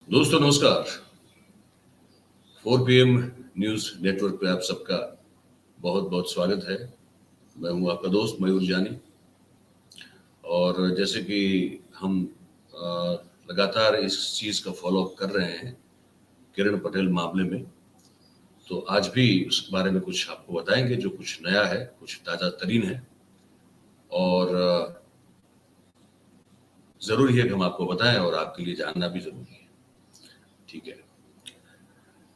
दोस्तों नमस्कार। 4 PM news network पे आप सबका बहुत बहुत स्वागत है। मैं हूं आपका दोस्त मयूर जानी। और जैसे कि हम लगातार इस चीज का फॉलो अप कर रहे हैं किरण पटेल मामले में, तो आज भी उस बारे में कुछ आपको बताएंगे जो कुछ नया है, कुछ ताजा तरीन है। और जरूरी है कि हम आपको बताएं और आपके लिए जानना भी जरूरी है। ठीक है।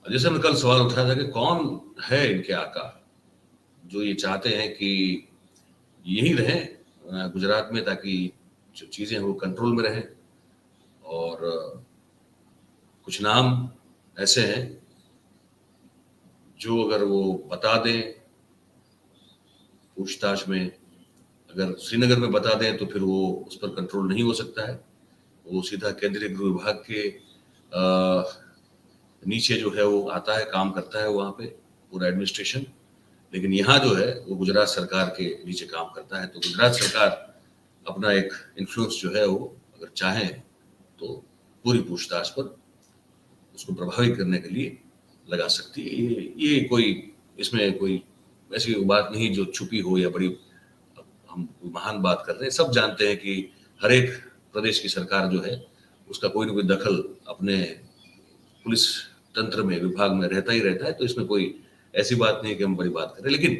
जैसे हमने कल सवाल उठाया था कि कौन है इनके आका जो ये चाहते हैं कि यही रहें गुजरात में, ताकि जो चीजें हैं वो कंट्रोल में रहें। और कुछ नाम ऐसे हैं जो अगर वो बता दें पूछताछ में, अगर श्रीनगर में बता दें तो फिर वो उस पर कंट्रोल नहीं हो सकता है। वो सीधा केंद्रीय गृह विभाग के नीचे जो है वो आता है, काम करता है वहाँ पे पूरा एडमिनिस्ट्रेशन। लेकिन यहाँ जो है वो गुजरात सरकार के नीचे काम करता है। तो गुजरात सरकार अपना एक इन्फ्लुएंस जो है वो अगर चाहे तो पूरी पूछताछ पर उसको प्रभावित करने के लिए लगा सकती है। ये कोई इसमें कोई ऐसी बात नहीं जो छुपी हो या बड़ी हम महान बात कर रहे हैं। सब जानते हैं कि हर एक प्रदेश की सरकार जो है उसका कोई ना कोई दखल अपने पुलिस तंत्र में, विभाग में रहता ही रहता है। तो इसमें कोई ऐसी बात नहीं कि हम बड़ी बात करें। लेकिन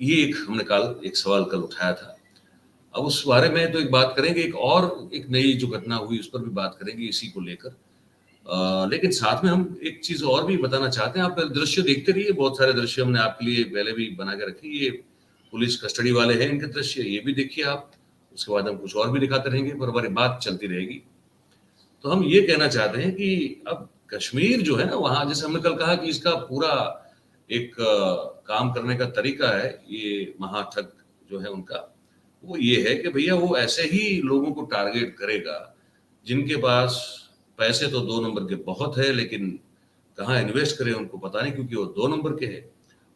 ये एक हमने कल एक सवाल कल उठाया था। अब उस बारे में तो एक बात करेंगे, एक नई जो घटना हुई उस पर भी बात करेंगे इसी को लेकर। लेकिन साथ में हम एक चीज और भी बताना चाहते हैं। आप दृश्य देखते रहिए, बहुत सारे दृश्य हमने आपके लिए पहले भी बना के रखे। ये पुलिस कस्टडी वाले हैं, इनके दृश्य ये भी देखिए आप। उसके बाद हम कुछ और भी दिखाते रहेंगे, पर हमारी बात चलती रहेगी। तो हम ये कहना चाहते हैं कि अब कश्मीर जो है ना, वहां जैसे हमने कल कहा कि इसका पूरा एक काम करने का तरीका है, ये महाठग जो है उनका, वो ये है कि भैया वो ऐसे ही लोगों को टारगेट करेगा जिनके पास पैसे तो 2 नंबर के बहुत है, लेकिन कहाँ इन्वेस्ट करें उनको पता नहीं, क्योंकि वो 2 नंबर के हैं।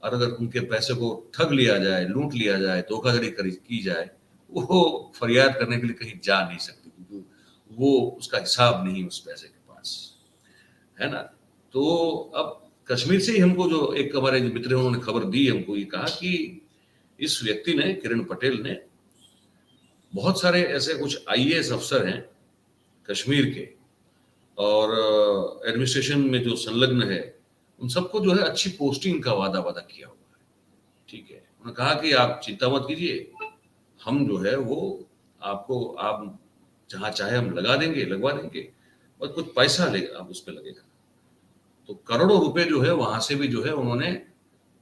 और अगर उनके पैसे को ठग लिया जाए, लूट लिया जाए, धोखाधड़ी की जाए, वो फरियाद करने के लिए कहीं जा नहीं सकती, क्योंकि वो उसका हिसाब नहीं उस पैसे के पास, है ना। तो अब कश्मीर से ही हमको जो एक हमारे जो मित्र हैं उन्होंने खबर दी, हमको ये कहा कि इस व्यक्ति ने, किरण पटेल ने, बहुत सारे ऐसे कुछ आईएएस अफसर हैं कश्मीर के और एडमिनिस्ट्रेशन में जो संलग्न है, उन सबको जो है अच्छी पोस्टिंग का वादा वादा किया हुआ है। ठीक है। उन्होंने कहा कि आप चिंता मत कीजिए, हम जो है वो आपको, आप जहां चाहे हम लगा देंगे, लगवा देंगे, बस कुछ पैसा लेगा आप उस पर लगेगा। तो करोड़ों रुपए जो है वहां से भी जो है उन्होंने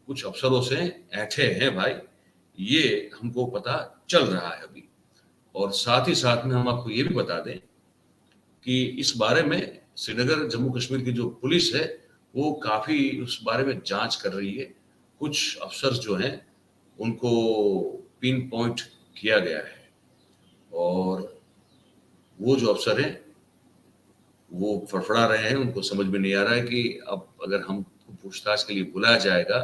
कुछ अफसरों से ऐंठे हैं भाई, ये हमको पता चल रहा है अभी। और साथ ही साथ में हम आपको ये भी बता दें कि इस बारे में श्रीनगर जम्मू कश्मीर की जो पुलिस है वो काफी उस बारे में जांच कर रही है। कुछ अफसर जो हैं उनको पिन पॉइंट किया गया है, और वो जो अफसर हैं वो फड़फड़ा रहे हैं। उनको समझ में नहीं आ रहा है कि अब अगर हम पूछताछ के लिए बुलाया जाएगा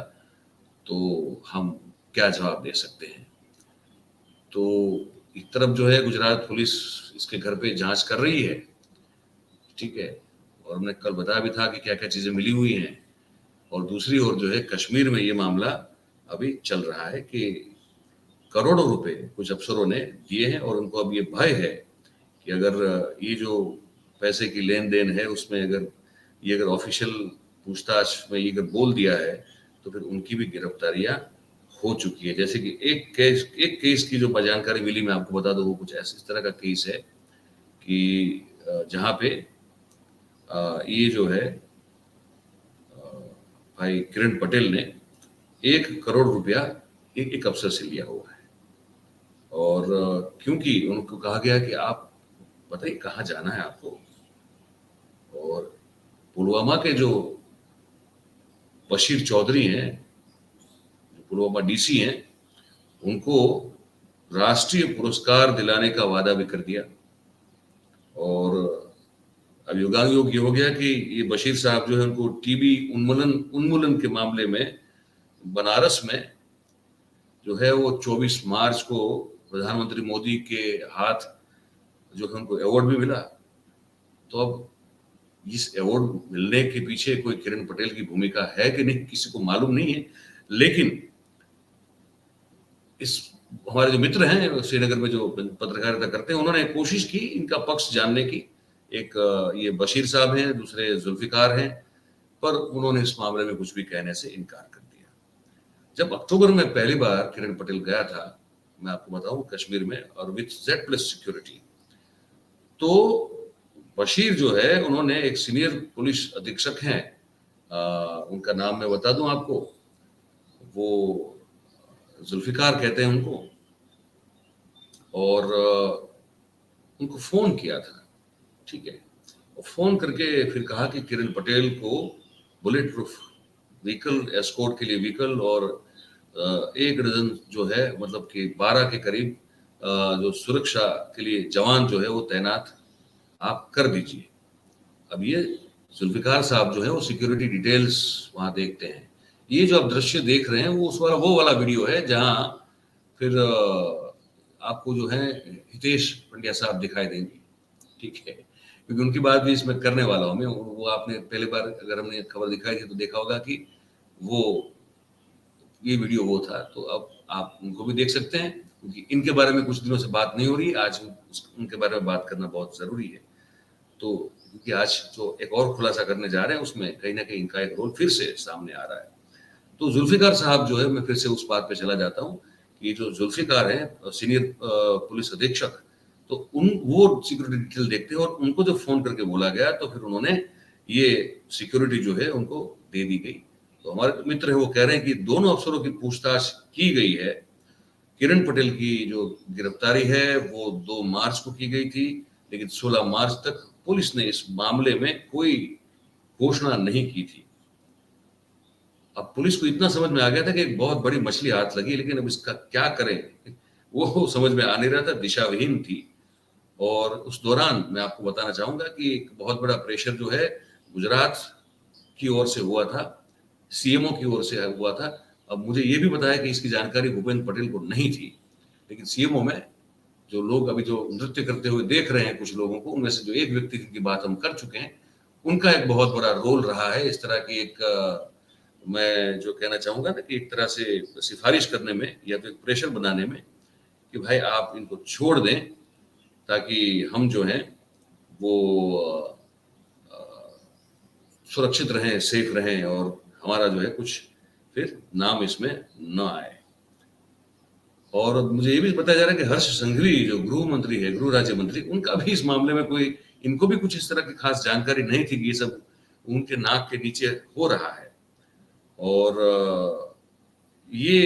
तो हम क्या जवाब दे सकते हैं। तो एक तरफ जो है गुजरात पुलिस इसके घर पे जांच कर रही है, ठीक है, और हमने कल बताया भी था कि क्या क्या चीजें मिली हुई हैं। और दूसरी ओर जो है कश्मीर में ये मामला अभी चल रहा है कि करोड़ों रुपए कुछ अफसरों ने दिए हैं, और उनको अब ये भय है कि अगर ये जो पैसे की लेन देन है उसमें अगर ये अगर ऑफिशियल पूछताछ में ये अगर बोल दिया है तो फिर उनकी भी गिरफ्तारियां हो चुकी है। जैसे कि एक केस की जो जानकारी मिली, मैं आपको बता दूं, वो कुछ ऐसे इस तरह का केस है कि जहां पे ये जो है भाई किरण पटेल ने 1 करोड़ रुपया एक अफसर से लिया हुआ है। और क्योंकि उनको कहा गया कि आप बताइए कहाँ जाना है आपको, और पुलवामा के जो बशीर चौधरी हैं, जो पुलवामा डीसी हैं, उनको राष्ट्रीय पुरस्कार दिलाने का वादा भी कर दिया। और अब योगायोग ये हो गया कि ये बशीर साहब जो है उनको टीबी उन्मूलन के मामले में बनारस में जो है वो 24 मार्च को प्रधानमंत्री मोदी के हाथ जो है उनको अवार्ड भी मिला। तो अब इस अवार्ड मिलने के पीछे कोई किरण पटेल की भूमिका है कि नहीं किसी को मालूम नहीं है, लेकिन इस हमारे जो मित्र हैं श्रीनगर में जो पत्रकारिता करते हैं, उन्होंने कोशिश की इनका पक्ष जानने की। एक ये बशीर साहब हैं, दूसरे जुल्फिकार हैं, पर उन्होंने इस मामले में कुछ भी कहने से इनकार कर दिया। जब अक्टूबर में पहली बार किरण पटेल गया था, मैं आपको बताऊं, कश्मीर में, और विथ Z+ सिक्योरिटी, तो बशीर जो है, उन्होंने एक सीनियर पुलिस अधीक्षक हैं, उनका नाम मैं बता दूं आपको, वो जुल्फिकार कहते हैं उनको, और उनको फोन किया था, ठीक है, और फोन करके फिर कहा कि किरण पटेल को बुलेट प्रूफ व्हीकल, एस्कॉर्ट के लिए व्हीकल और 1 डजन जो है, मतलब कि 12 के करीब जो सुरक्षा के लिए जवान जो है वो तैनात आप कर दीजिए। अब ये जुल्फिकार साहब जो है वो सिक्योरिटी डिटेल्स वहां देखते हैं। ये जो आप दृश्य देख रहे हैं वो वाला वीडियो है जहां फिर आपको जो है हितेश पंड्या साहब दिखाई देंगे, ठीक है, क्योंकि उनकी बात भी इसमें करने वाला हूं मैं। वो आपने पहले बार अगर हमने खबर दिखाई थी तो देखा होगा कि वो ये वीडियो वो था, तो अब आप उनको भी देख सकते हैं, क्योंकि इनके बारे में कुछ दिनों से बात नहीं हो रही, आज उनके बारे में बात करना बहुत जरूरी है। तो क्योंकि आज जो एक और खुलासा करने जा रहे हैं उसमें कहीं ना कहीं इनका एक रोल फिर से सामने आ रहा है। तो जुल्फिकार साहब जो है, मैं फिर से उस बात पे चला जाता हूँ कि जो जुल्फिकार है सीनियर पुलिस अधीक्षक, तो वो सिक्योरिटी डिटेल देखते हैं और उनको जब फोन करके बोला गया तो फिर उन्होंने ये सिक्योरिटी जो है उनको दे दी गई। तो हमारे मित्र है वो कह रहे हैं कि दोनों अफसरों की पूछताछ की गई है। किरण पटेल की जो गिरफ्तारी है वो 2 मार्च को की गई थी, लेकिन 16 मार्च तक पुलिस ने इस मामले में कोई घोषणा नहीं की थी। अब पुलिस को इतना समझ में आ गया था कि एक बहुत बड़ी मछली हाथ लगी, लेकिन अब इसका क्या करें वो समझ में आ नहीं रहा था, दिशाविहीन थी। और उस दौरान मैं आपको बताना चाहूंगा कि एक बहुत बड़ा प्रेशर जो है गुजरात की ओर से हुआ था, सीएमओ की ओर से हुआ था। अब मुझे ये भी बताया कि इसकी जानकारी भूपेंद्र पटेल को नहीं थी, लेकिन सीएमओ में जो लोग अभी जो नृत्य करते हुए देख रहे हैं कुछ लोगों को, उनमें से जो एक व्यक्ति की बात हम कर चुके हैं, उनका एक बहुत बड़ा रोल रहा है इस तरह की एक मैं जो कहना चाहूंगा ना कि एक तरह से सिफारिश करने में या तो एक प्रेशर बनाने में कि भाई आप इनको छोड़ दें ताकि हम जो हैं वो सुरक्षित रहें, सेफ रहें और हमारा जो है कुछ फिर नाम इसमें न आए। और मुझे ये भी बताया जा रहा है कि हर्ष संघवी जो गृह मंत्री है, गृह राज्य मंत्री, उनका भी इस मामले में कोई, इनको भी कुछ इस तरह की खास जानकारी नहीं थी कि ये सब उनके नाक के नीचे हो रहा है। और ये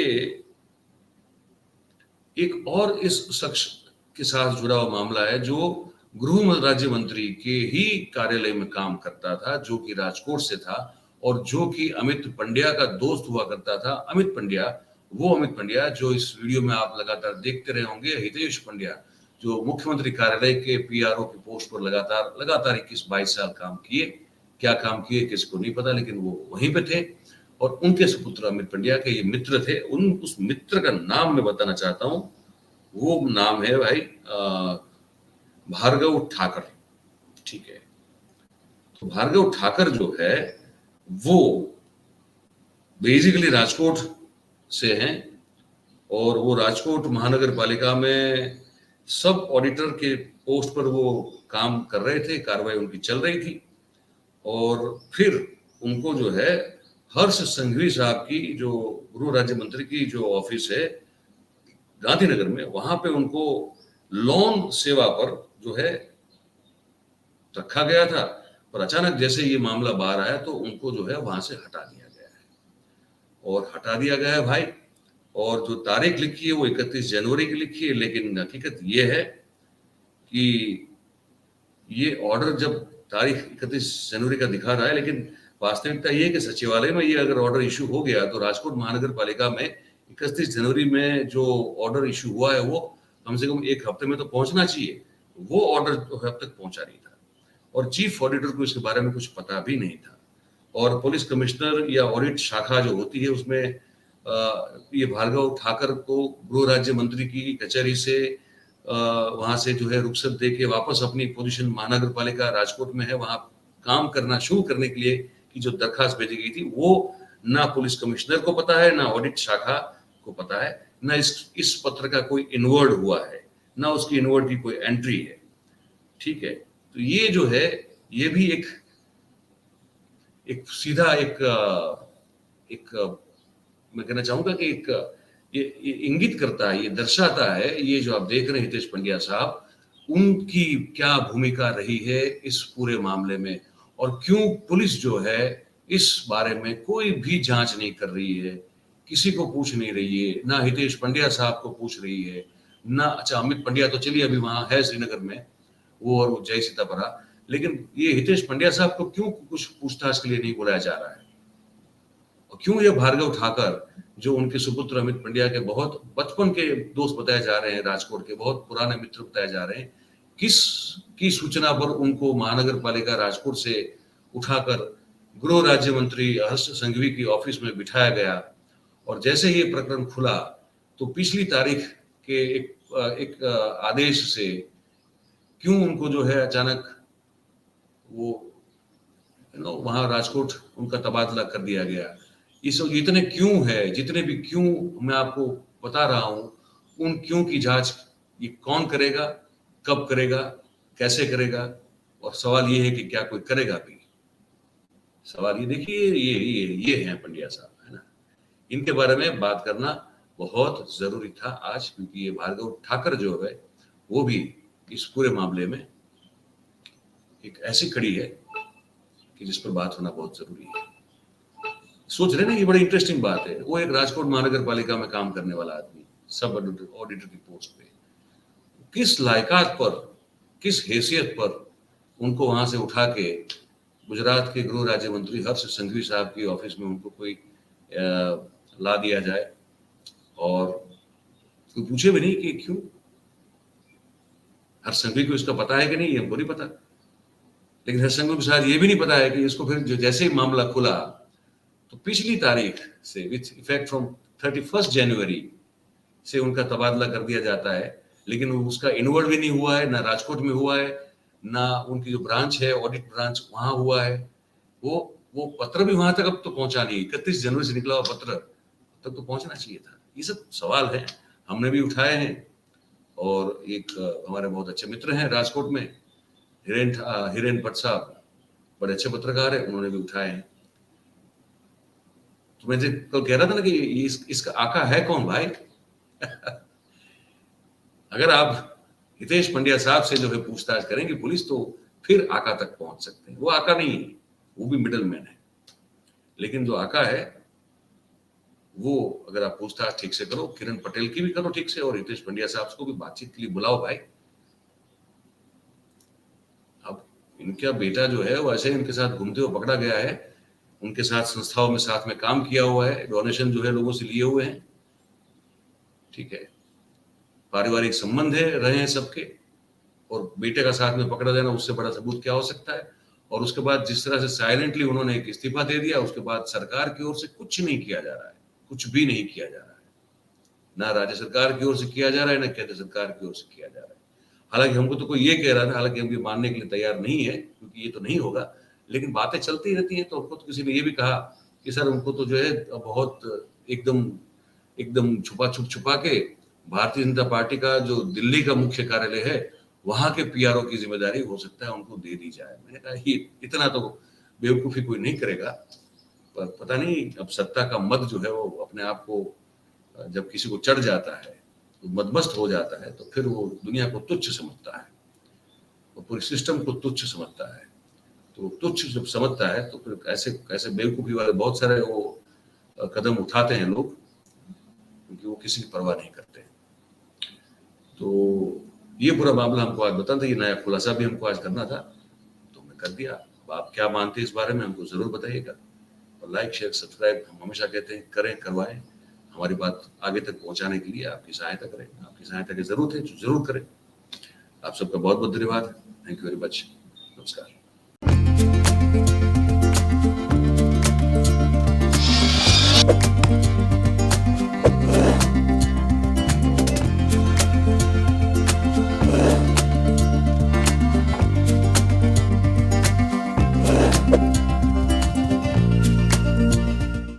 एक और इस शख्स के साथ जुड़ा हुआ मामला है जो गृह राज्य मंत्री के ही कार्यालय में काम करता था, जो कि राजकोट से था और जो कि अमित पंड्या का दोस्त हुआ करता था। अमित पंड्या, वो अमित पंड्या जो इस वीडियो में आप लगातार देखते रहे होंगे, हितेश पंड्या, जो मुख्यमंत्री कार्यालय के पीआरओ की पोस्ट पर लगातार 21-22 साल काम किए। क्या काम किए किसी को नहीं पता, लेकिन वो वहीं पे थे। और उनके सुपुत्र अमित पंड्या के ये मित्र थे। उस मित्र का नाम मैं बताना चाहता हूँ, वो नाम है भाई भार्गव ठाकर, ठीक है। तो भार्गव ठाकर जो है वो बेसिकली राजकोट से हैं और वो राजकोट महानगर पालिका में सब ऑडिटर के पोस्ट पर वो काम कर रहे थे, कार्रवाई उनकी चल रही थी। और फिर उनको जो है हर्ष संघवी साहब की जो गृह राज्य मंत्री की जो ऑफिस है गांधीनगर में, वहां पे उनको लोन सेवा पर जो है रखा गया था। पर अचानक जैसे ये मामला बाहर आया तो उनको जो है वहां से हटा दिया गया है। और हटा दिया गया है भाई, और जो तारीख लिखी है वो 31 जनवरी की लिखी है, लेकिन हकीकत ये है कि ये ऑर्डर जब तारीख 31 जनवरी का दिखा रहा है, लेकिन वास्तविकता ये है कि सचिवालय में ये अगर ऑर्डर इशू हो गया तो राजकोट महानगर पालिका में 31 जनवरी में जो ऑर्डर इशू हुआ है वो कम से कम 1 हफ्ते में तो पहुंचना चाहिए। वो ऑर्डर तो अब तक पहुंचा नहीं था और चीफ ऑडिटर को इसके बारे में कुछ पता भी नहीं था। और पुलिस कमिश्नर या ऑडिट शाखा जो होती है उसमें ये भार्गव ठाकर को गृह राज्य मंत्री की कचहरी से वहां से जो है रुखसत दे के वापस अपनी पोजीशन महानगर पालिका राजकोट में है वहां काम करना शुरू करने के लिए की जो दरखास्त भेजी गई थी वो ना पुलिस कमिश्नर को पता है, ना ऑडिट शाखा को पता है, ना इस पत्र का कोई इनवर्ड हुआ है, ना उसकी इनवर्ड की कोई एंट्री है। ठीक है, तो ये जो है ये भी एक सीधा एक मैं कहना चाहूंगा कि ये इंगित करता है, ये दर्शाता है, ये जो आप देख रहे हैं हितेश पंड्या साहब, उनकी क्या भूमिका रही है इस पूरे मामले में, और क्यों पुलिस जो है इस बारे में कोई भी जांच नहीं कर रही है, किसी को पूछ नहीं रही है, ना हितेश पंड्या साहब को पूछ रही है, ना अच्छा अमित पंड्या तो चलिए अभी वहां है श्रीनगर में, वो और जय सीतापरा, लेकिन ये हितेश पंड्या साहब को क्यों कुछ पूछताछ के लिए नहीं बुलाया जा रहा है, और क्यों ये भार्गव ठाकर जो उनके सुपुत्र अमित पंड्या के बहुत बचपन के दोस्त बताए जा रहे हैं, राजकोट के बहुत पुराने मित्र बताए जा रहे हैं, किस की सूचना पर उनको महानगर पालिका राजकोट से उठाकर गृह राज्य मंत्री हर्ष संघवी की ऑफिस में बिठाया गया, और जैसे ही ये प्रकरण खुला तो पिछली तारीख के एक आदेश से क्यों उनको जो है अचानक वो वहां राजकोट उनका तबादला कर दिया गया। इस इतने क्यों है, जितने भी क्यों मैं आपको बता रहा हूं, उन क्यों की जांच ये कौन करेगा, कब करेगा, कैसे करेगा, और सवाल ये है कि क्या कोई करेगा भी। सवाल ये देखिए, ये हैं पंड्या साहब, है ना, इनके बारे में बात करना बहुत जरूरी था आज, क्योंकि ये भार्गव ठाकर जो है वो भी इस पूरे मामले में एक ऐसी कड़ी है कि जिस पर बात होना बहुत जरूरी है। सोच रहे ना, ये बड़ी इंटरेस्टिंग बात है, वो एक राजकोट महानगर पालिका में काम करने वाला आदमी, सब ऑडिटर की पोस्ट पे, किस लायकात पर, किस हैसियत पर उनको वहां से उठा के गुजरात के गृह राज्य मंत्री हर्ष संघवी साहब की ऑफिस में उनको कोई ला दिया जाए, और कोई पूछे भी नहीं कि क्यों। हर्ष संघवी को इसका पता है कि नहीं, हमको नहीं पता, लेकिन हर्ष संघवी को शायद ये भी नहीं पता है कि इसको फिर जो जैसे ही मामला खुला तो पिछली तारीख से विथ इफेक्ट फ्रॉम 31 जनवरी से उनका तबादला कर दिया जाता है, लेकिन उसका इनवर्ड भी नहीं हुआ है, ना राजकोट में हुआ है, ना उनकी जो ब्रांच है ऑडिट ब्रांच वहां हुआ है, वो पत्र भी वहां तक अब तो पहुंचा नहीं, 31 जनवरी से निकला हुआ पत्र तक तो पहुंचना चाहिए था। ये सब सवाल है, हमने भी उठाए हैं, और एक हमारे बहुत अच्छे मित्र हैं राजकोट में, हिरेन भट्ट साहब, बड़े अच्छे पत्रकार है, उन्होंने भी उठाए हैं। तो मैं कल कह रहा था ना कि इसका आका है कौन भाई अगर आप हितेश पंड्या साहब से जो है पूछताछ करेंगे पुलिस, तो फिर आका तक पहुंच सकते हैं। वो आका नहीं है, वो भी मिडल मैन है, लेकिन जो आका है वो अगर आप पूछताछ ठीक से करो, किरण पटेल की भी करो ठीक से, और हितेश पंड्या साहब को भी बातचीत के लिए बुलाओ भाई। अब इनका बेटा जो है वो ऐसे इनके साथ घूमते हुए पकड़ा गया है, उनके साथ संस्थाओं में साथ में काम किया हुआ है, डोनेशन जो है लोगों से लिए हुए हैं, ठीक है, पारिवारिक संबंध है रहे हैं सबके, और बेटे का साथ में पकड़ा जाना उससे बड़ा सबूत क्या हो सकता है। और उसके बाद जिस तरह से साइलेंटली उन्होंने एक इस्तीफा दे दिया, उसके बाद सरकार की ओर से कुछ नहीं किया जा रहा है, कुछ भी नहीं किया जा रहा है, ना राज्य सरकार की ओर से किया जा रहा है, ना केंद्र सरकार की ओर से किया जा रहा है। हालांकि हमको तो कोई ये कह रहा था, हालांकि हम ये मानने के लिए तैयार नहीं है क्योंकि ये तो नहीं होगा, लेकिन बातें चलती रहती हैं। तो हमको तो किसी ने ये भी कहा कि सर उनको तो जो है बहुत एकदम छुपा के भारतीय जनता पार्टी का जो दिल्ली का मुख्य कार्यालय है वहां के पीआरओ की जिम्मेदारी हो सकता है उनको दे दी जाए। मैंने कहा ये इतना तो बेवकूफी कोई नहीं करेगा, पर पता नहीं अब सत्ता का मद जो है वो अपने आप को जब किसी को चढ़ जाता है तो मदमस्त हो जाता है, तो फिर वो दुनिया को तुच्छ समझता है, वो पूरे सिस्टम को तुच्छ समझता है। तो तुच्छ जब समझता है तो फिर ऐसे बेवकूफी वाले बहुत सारे वो कदम उठाते हैं लोग, क्योंकि वो किसी की परवाह नहीं करते। तो ये पूरा मामला हमको आज बताना था, ये नया खुलासा भी हमको आज करना था, तो मैं कर दिया। अब आप क्या मानते हैं इस बारे में हमको जरूर बताइएगा, और लाइक शेयर सब्सक्राइब हम हमेशा कहते हैं करें, करवाएं। हमारी बात आगे तक पहुंचाने के लिए आपकी सहायता करें, आपकी सहायता की जरूरत है जो जरूर करें। आप सबका बहुत बहुत धन्यवाद। Thank you very much. नमस्कार।